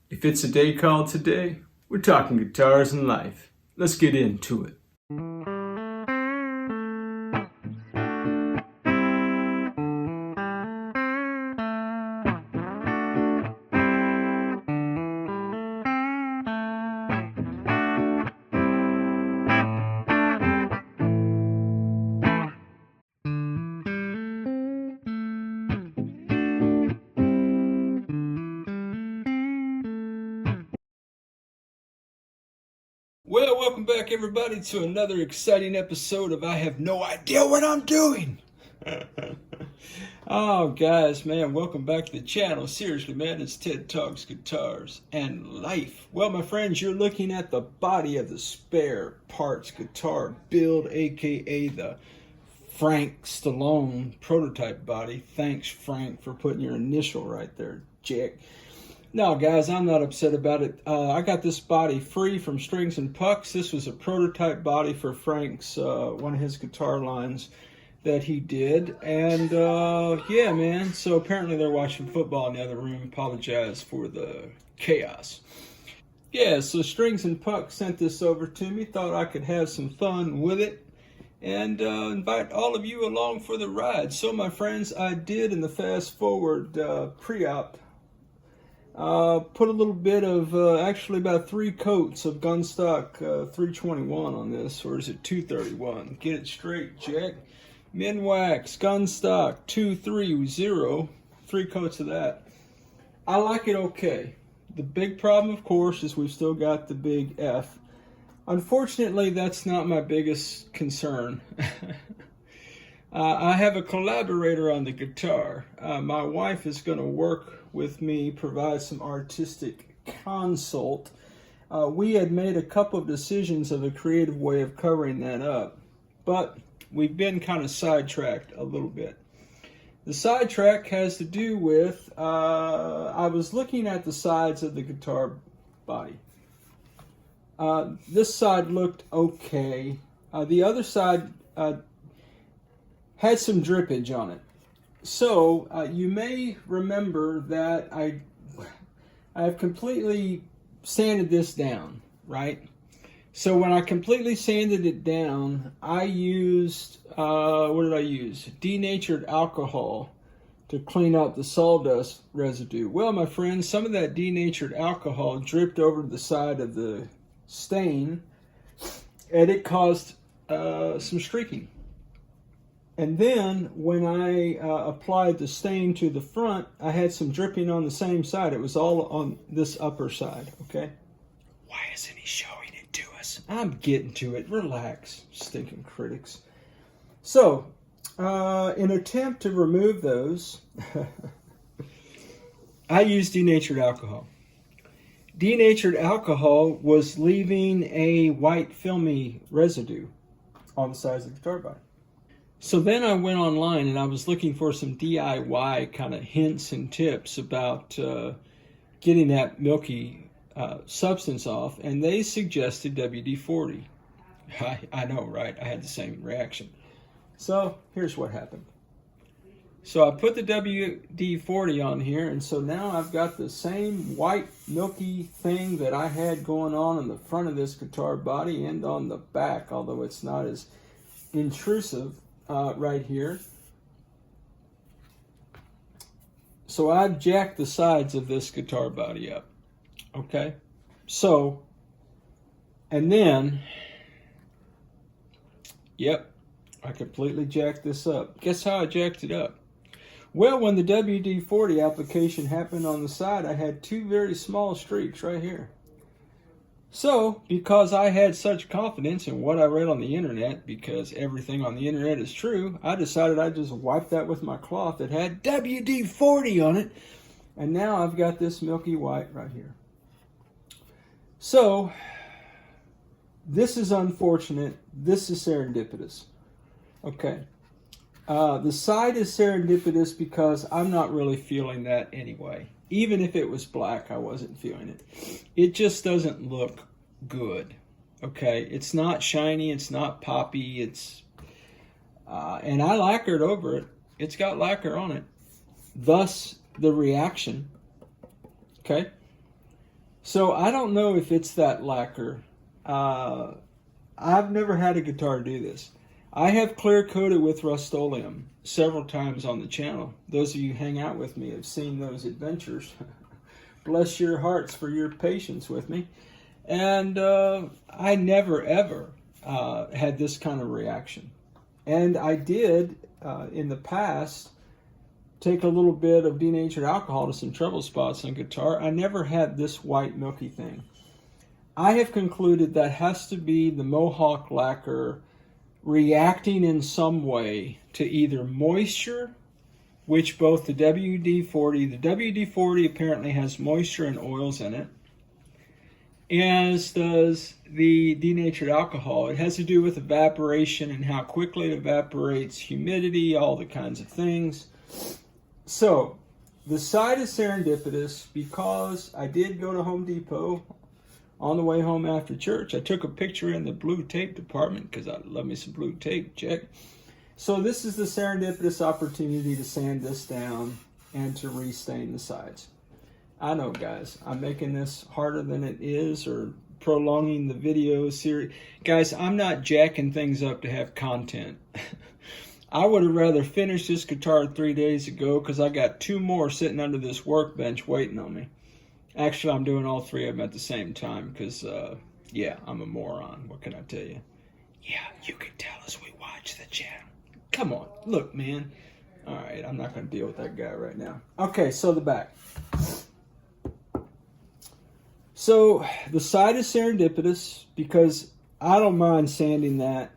If it's a day called today, we're talking guitars and life. Let's get into it. Well, welcome back everybody to another exciting episode of I Have No Idea What I'm Doing. Oh guys, man, welcome back to the channel. Seriously, man, it's Ted Talks Guitars and Life. Well, my friends, you're looking at the body of the spare parts guitar build, aka the Frank Stallone prototype body. Thanks, Frank, for putting your initial right there, Jack. No, guys, I'm not upset about it. I got this body free from Strings and Pucks. This was a prototype body for Frank's, one of his guitar lines that he did. And, yeah, man, so apparently they're watching football in the other room. Apologize for the chaos. Yeah, so Strings and Pucks sent this over to me. Thought I could have some fun with it and invite all of you along for the ride. So, my friends, I did in the fast forward pre-op put a little bit of, actually about 3 coats of Gunstock 321 on this, or is it 231? Get it straight, Jack. Minwax, Gunstock 230, 3 coats of that. I like it okay. The big problem, of course, is we've still got the big F. Unfortunately, that's not my biggest concern. I have a collaborator on the guitar. My wife is going to work with me, provide some artistic consult. We had made a couple of decisions of a creative way of covering that up, but we've been kind of sidetracked a little bit. The sidetrack has to do with, I was looking at the sides of the guitar body. This side looked okay. The other side had some drippage on it. So you may remember that I've completely sanded this down, right? So when I completely sanded it down, I used, what did I use? Denatured alcohol to clean up the sawdust residue. Well, my friends, some of that denatured alcohol dripped over to the side of the stain, and it caused some streaking. And then when I applied the stain to the front, I had some dripping on the same side. It was all on this upper side, okay? Why isn't he showing it to us? I'm getting to it. Relax, stinking critics. So, in an attempt to remove those, I used denatured alcohol. Denatured alcohol was leaving a white filmy residue on the sides of the guitar body. So then I went online and I was looking for some DIY kind of hints and tips about getting that milky substance off, and they suggested WD-40. I know, right? I had the same reaction. So here's what happened. So I put the WD-40 on here, and so now I've got the same white milky thing that I had going on in the front of this guitar body and on the back, although it's not as intrusive. Right here. So I've jacked the sides of this guitar body up. Okay? So, and then, yep, I completely jacked this up. Guess how I jacked it up? Well, when the WD-40 application happened on the side, I had 2 very small streaks right here. So, because I had such confidence in what I read on the internet, because everything on the internet is true, I decided I'd just wipe that with my cloth that had WD-40 on it. And now I've got this milky white right here. So, this is unfortunate. This is serendipitous. Okay. The side is serendipitous because I'm not really feeling that anyway. Even if it was black, I wasn't feeling it. It just doesn't look good, okay? It's not shiny, it's not poppy, it's... and I lacquered over it. It's got lacquer on it. Thus, the reaction, okay? So I don't know if it's that lacquer. I've never had a guitar do this. I have clear coated with Rust-Oleum several times on the channel. Those of you who hang out with me have seen those adventures. Bless your hearts for your patience with me. And I never ever had this kind of reaction. And I did in the past take a little bit of denatured alcohol to some trouble spots on guitar. I never had this white milky thing. I have concluded that has to be the Mohawk lacquer reacting in some way to either moisture, which both the WD-40 apparently has moisture and oils in it, as does the denatured alcohol. It has to do with evaporation and how quickly it evaporates, humidity, all the kinds of things. So, the side is serendipitous because I did go to Home Depot on the way home after church. I took a picture in the blue tape department because I love me some blue tape, check. So this is the serendipitous opportunity to sand this down and to restain the sides. I know, guys, I'm making this harder than it is or prolonging the video series. Guys, I'm not jacking things up to have content. I would have rather finished this guitar 3 days ago because I got 2 more sitting under this workbench waiting on me. Actually, I'm doing all 3 of them at the same time because, yeah, I'm a moron. What can I tell you? Yeah, you can tell us we watch the channel. Come on, look, man. All right, I'm not going to deal with that guy right now. Okay, so the back. So the side is serendipitous because I don't mind sanding that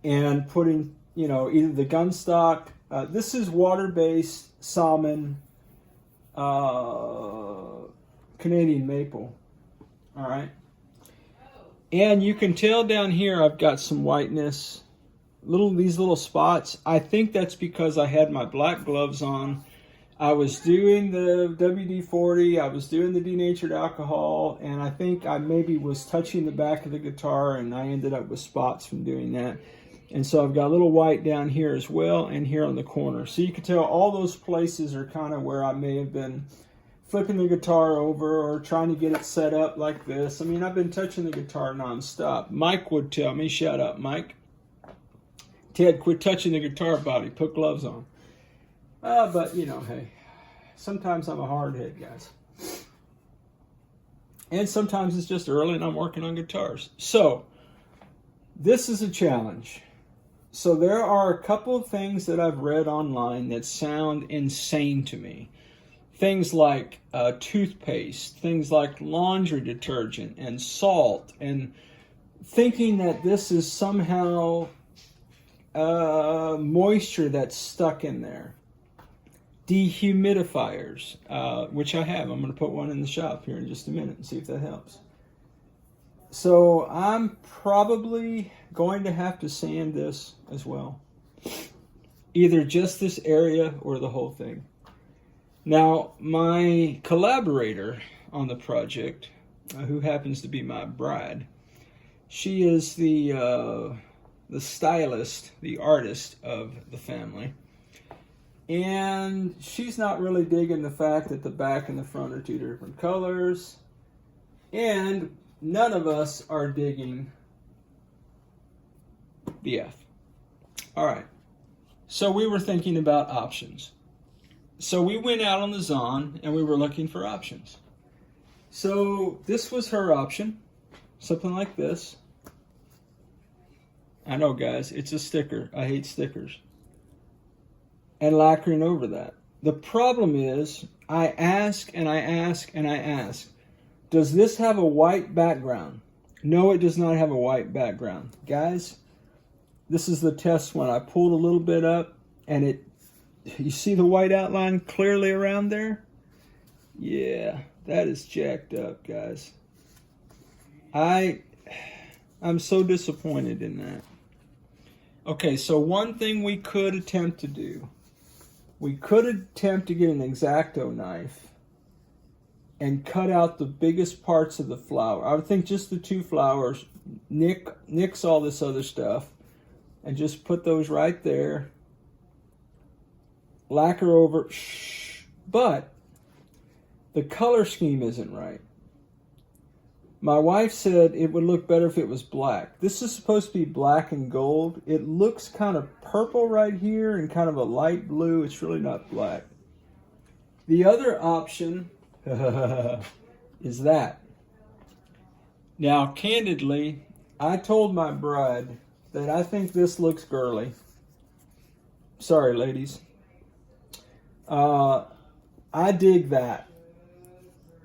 and putting, you know, either the gun stock. This is water-based salmon Canadian maple. All right. And you can tell down here I've got some whiteness. These little spots. I think that's because I had my black gloves on. I was doing the WD-40, I was doing the denatured alcohol, and I think I maybe was touching the back of the guitar and I ended up with spots from doing that. And so I've got a little white down here as well and here on the corner. So you can tell all those places are kind of where I may have been flipping the guitar over or trying to get it set up like this. I mean, I've been touching the guitar nonstop. Mike would tell me, shout out Mike, Ted, quit touching the guitar body, put gloves on. But, you know, hey, sometimes I'm a hard head, guys. And sometimes it's just early and I'm working on guitars. So, this is a challenge. So there are a couple of things that I've read online that sound insane to me. Things like toothpaste, things like laundry detergent and salt, and thinking that this is somehow moisture that's stuck in there. Dehumidifiers, which I have. I'm going to put one in the shop here in just a minute and see if that helps. So I'm probably going to have to sand this as well. Either just this area or the whole thing. Now, my collaborator on the project, who happens to be my bride, she is the stylist, the artist of the family. And she's not really digging the fact that the back and the front are 2 different colors. And none of us are digging the F. All right. So we were thinking about options. So we went out on the Zon and we were looking for options. So this was her option. Something like this. I know, guys, it's a sticker. I hate stickers. And lacquering over that. The problem is, I ask and I ask and I ask, does this have a white background? No, it does not have a white background. Guys, this is the test one. I pulled a little bit up and you see the white outline clearly around there? Yeah, that is jacked up, guys. I'm so disappointed in that. Okay, so one thing we could attempt to do, we could attempt to get an X-Acto knife and cut out the biggest parts of the flower. I would think just the 2 flowers, nix all this other stuff, and just put those right there. Lacquer over, but the color scheme isn't right. My wife said it would look better if it was black. This is supposed to be black and gold. It looks kind of purple right here and kind of a light blue. It's really not black. The other option is that. Now, candidly, I told my bride that I think this looks girly. Sorry, ladies. I dig that.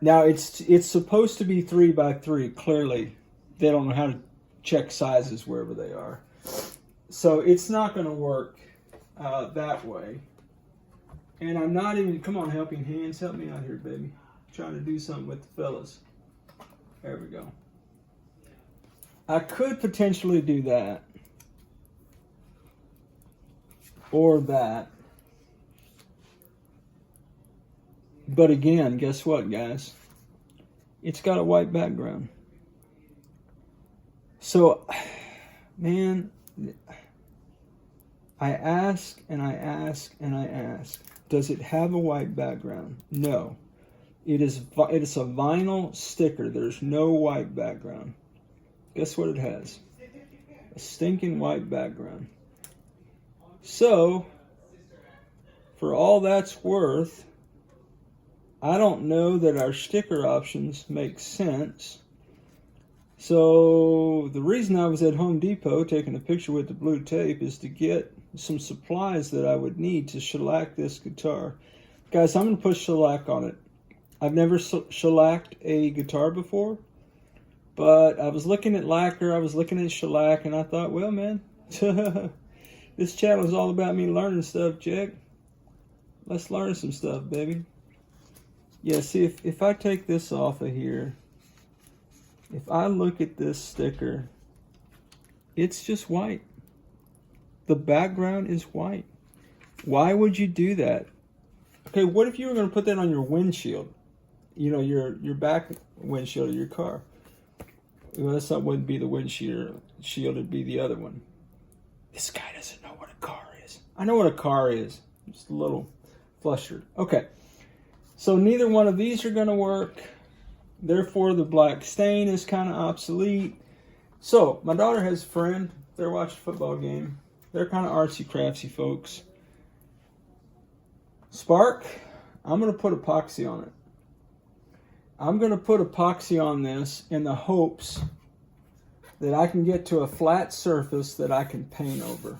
Now, it's supposed to be 3x3. Clearly, they don't know how to check sizes wherever they are. So it's not going to work that way. And I'm not even, come on, helping hands, help me out here, baby. I'm trying to do something with the fellas. There we go. I could potentially do that. Or that. But again, guess what, guys? It's got a white background. So, man, I ask and I ask and I ask. Does it have a white background? No. It is a vinyl sticker. There's no white background. Guess what it has? A stinking white background. So, for all that's worth, I don't know that our sticker options make sense. So the reason I was at Home Depot taking a picture with the blue tape is to get some supplies that I would need to shellac this guitar. Guys, I'm going to put shellac on it. I've never shellacked a guitar before, but I was looking at lacquer, I was looking at shellac, and I thought, well, man, this channel is all about me learning stuff, Jack. Let's learn some stuff, baby. Yeah, see, if I take this off of here, if I look at this sticker, it's just white. The background is white. Why would you do that? Okay, what if you were going to put that on your windshield? You know, your back windshield of your car. Well, that wouldn't be the windshield, it'd be the other one. This guy doesn't know what a car is. I know what a car is. Just a little flustered. Okay, so neither one of these are going to work. Therefore, the black stain is kind of obsolete. So, my daughter has a friend. They're watching a football game. They're kind of artsy craftsy folks. Spark, I'm going to put epoxy on it. I'm going to put epoxy on this in the hopes that I can get to a flat surface that I can paint over.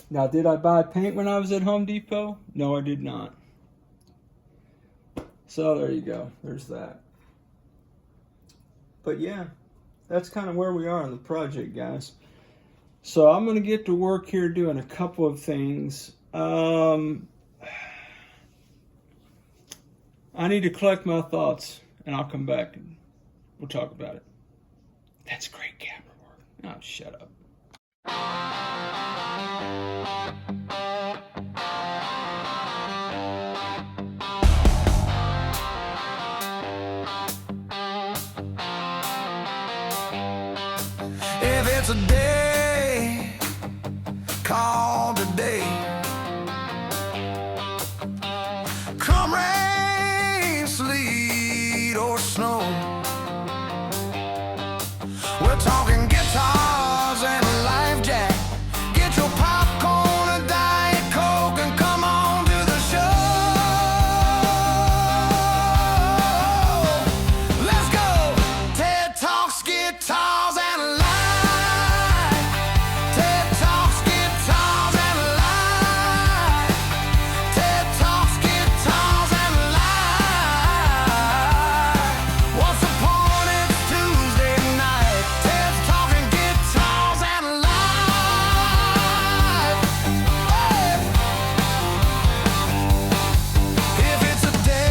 Now, did I buy paint when I was at Home Depot? No, I did not. So there you go. There's that. But yeah, that's kind of where we are on the project, guys. So I'm going to get to work here doing a couple of things. I need to collect my thoughts, and I'll come back and we'll talk about it. That's great camera work. Oh, shut up. If it's a day called today, come rain, sleet, or snow, we're talking guitars and a life jack. Get your popcorn, a Diet Coke, and come on to the show. Let's go. Ted Talks Guitars and Life. Ted Talks Guitars and Life. Ted Talks Guitars and Life. Once upon a Tuesday night, Ted's talking guitars and life. If it's a day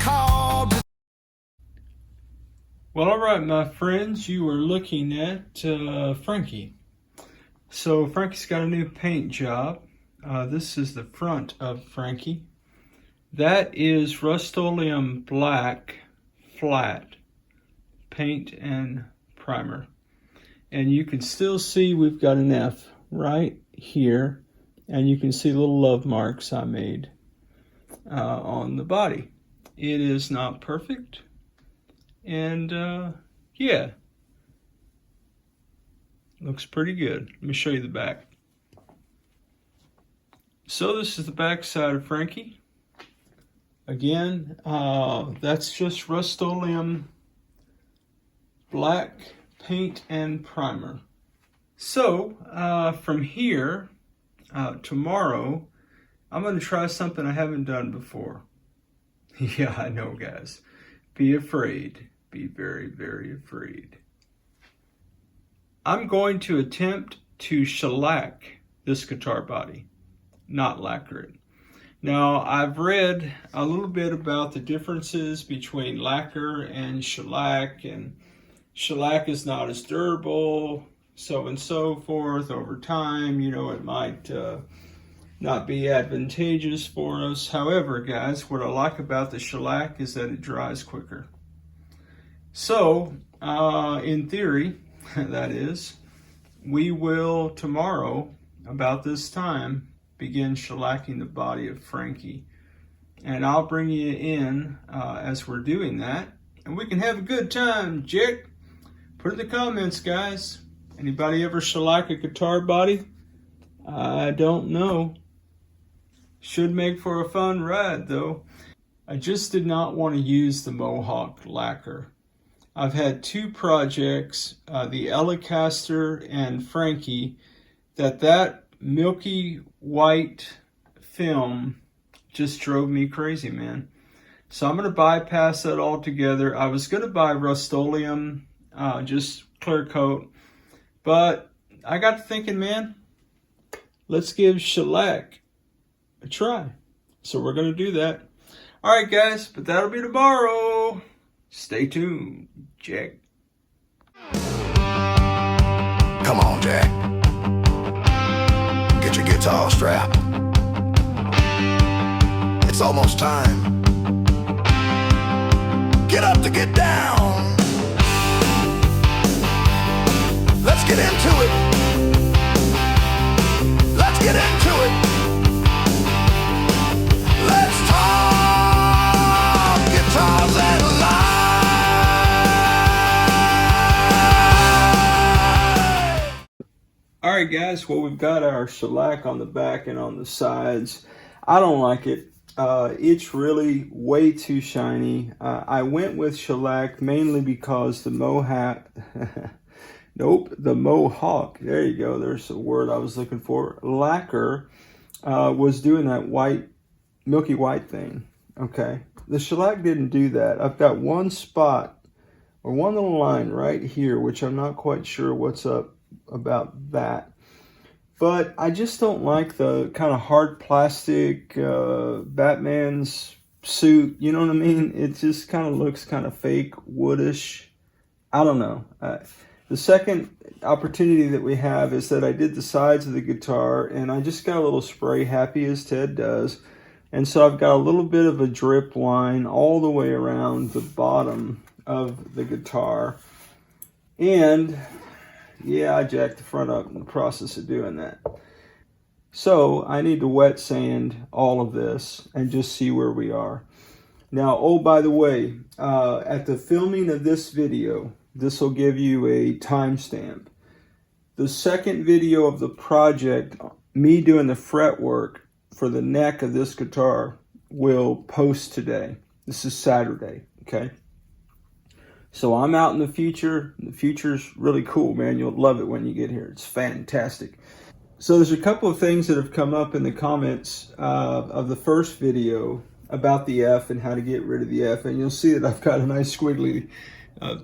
called Well, all right, my friends, you are looking at Frankie. So Frankie's got a new paint job. This is the front of Frankie. That is Rust-Oleum Black Flat paint and primer. And you can still see we've got an F right here. And you can see little love marks I made on the body. It is not perfect. And yeah, looks pretty good. Let me show you the back. So this is the back side of Frankie. Again, that's just Rust-Oleum black paint and primer. So from here, tomorrow, I'm going to try something I haven't done before. Yeah, I know, guys. Be afraid. Be very, very afraid. I'm going to attempt to shellac this guitar body, not lacquer it. Now, I've read a little bit about the differences between lacquer and shellac is not as durable, so and so forth. Over time, you know, it might not be advantageous for us. However, guys, what I like about the shellac is that it dries quicker. So, in theory, that is, we will tomorrow, about this time, begin shellacking the body of Frankie. And I'll bring you in as we're doing that. And we can have a good time, Jack. Put in the comments, guys. Anybody ever shellac a guitar body? I don't know. Should make for a fun ride, though. I just did not want to use the Mohawk lacquer. I've had two projects, the Ellacaster and Frankie, that milky white film just drove me crazy, man. So I'm going to bypass that altogether. I was going to buy Rust-Oleum, just clear coat, but I got to thinking, man, let's give shellac a try. So we're going to do that. All right, guys, but that'll be tomorrow. Stay tuned, Jack. Come on, Jack. Get your guitar strap. It's almost time. Get up to get down. Let's get into it. Let's get into it. Let's talk guitars and life. All right, guys, well, we've got our shellac on the back and on the sides. I don't like it. It's really way too shiny. I went with shellac mainly because the Mohawk, the Mohawk, there you go, there's the word I was looking for, lacquer, was doing that white, milky white thing, okay? The shellac didn't do that. I've got one spot, or one little line right here, which I'm not quite sure what's up about that. But I just don't like the kind of hard plastic Batman's suit, you know what I mean? It just kind of looks kind of fake, woodish. I don't know. The second opportunity that we have is that I did the sides of the guitar and I just got a little spray, happy as Ted does. And so I've got a little bit of a drip line all the way around the bottom of the guitar. And yeah, I jacked the front up in the process of doing that. So I need to wet sand all of this and just see where we are. Now, oh, by the way, at the filming of this video, this will give you a timestamp. The second video of the project, me doing the fretwork for the neck of this guitar, will post today. This is Saturday, okay? So I'm out in the future. The future's really cool, man. You'll love it when you get here. It's fantastic. So there's a couple of things that have come up in the comments of the first video about the F and how to get rid of the F. And you'll see that I've got a nice squiggly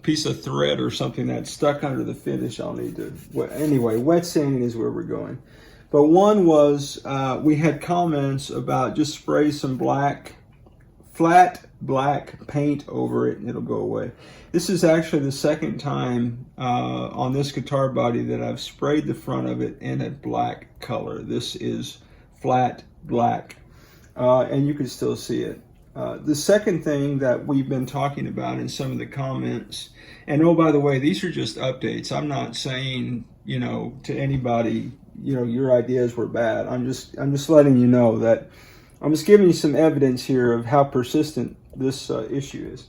piece of thread or something that's stuck under the finish. I'll need to, anyway, wet sanding is where we're going. But one was, we had comments about just spray some flat black paint over it and it'll go away. This is actually the second time on this guitar body that I've sprayed the front of it in a black color. This is flat black, and you can still see it. The second thing that we've been talking about in some of the comments, and oh, by the way, these are just updates. I'm not saying, you know, to anybody, you know, your ideas were bad. I'm just letting you know that I'm just giving you some evidence here of how persistent this issue is.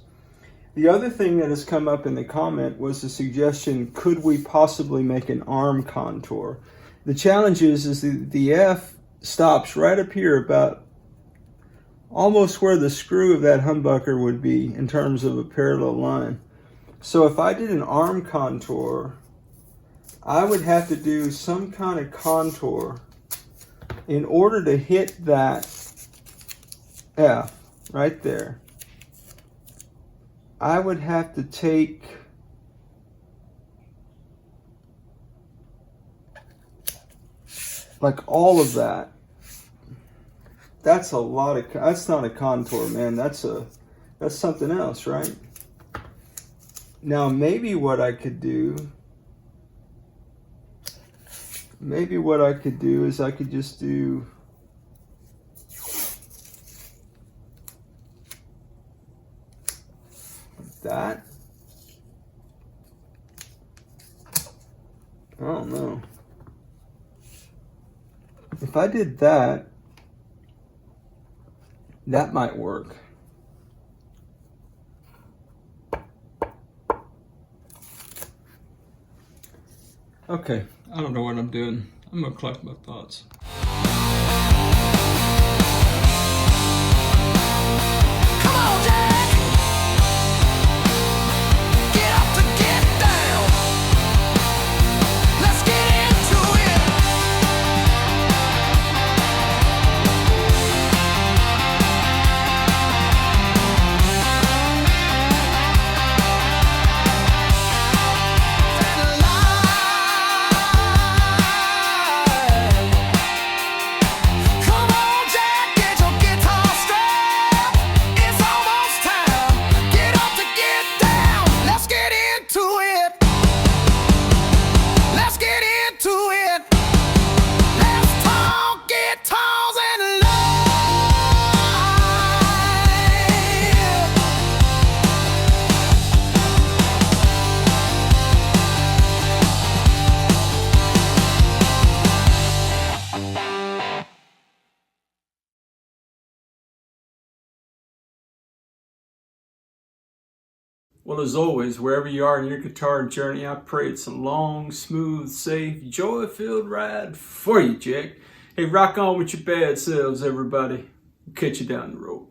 The other thing that has come up in the comment was the suggestion, could we possibly make an arm contour? The challenge is the F stops right up here about almost where the screw of that humbucker would be in terms of a parallel line. So if I did an arm contour, I would have to do some kind of contour in order to hit that F right there. I would have to take like all of that. That's a lot of, that's not a contour, man. That's something else, right? Now maybe what I could do is I could just do that. I don't know. If I did that, that might work. Okay, I don't know what I'm doing. I'm gonna collect my thoughts. Come on, Jack. Get up to get down. Let's get into it. Come on, Jack, get your guitar strap. It's almost time. Get up to get down. Let's get into it. Let's get into it. Let's talk guitars and Well, as always, wherever you are in your guitar journey, I pray it's a long, smooth, safe, joy-filled ride for you, Jack. Hey, rock on with your bad selves, everybody. Catch you down the road.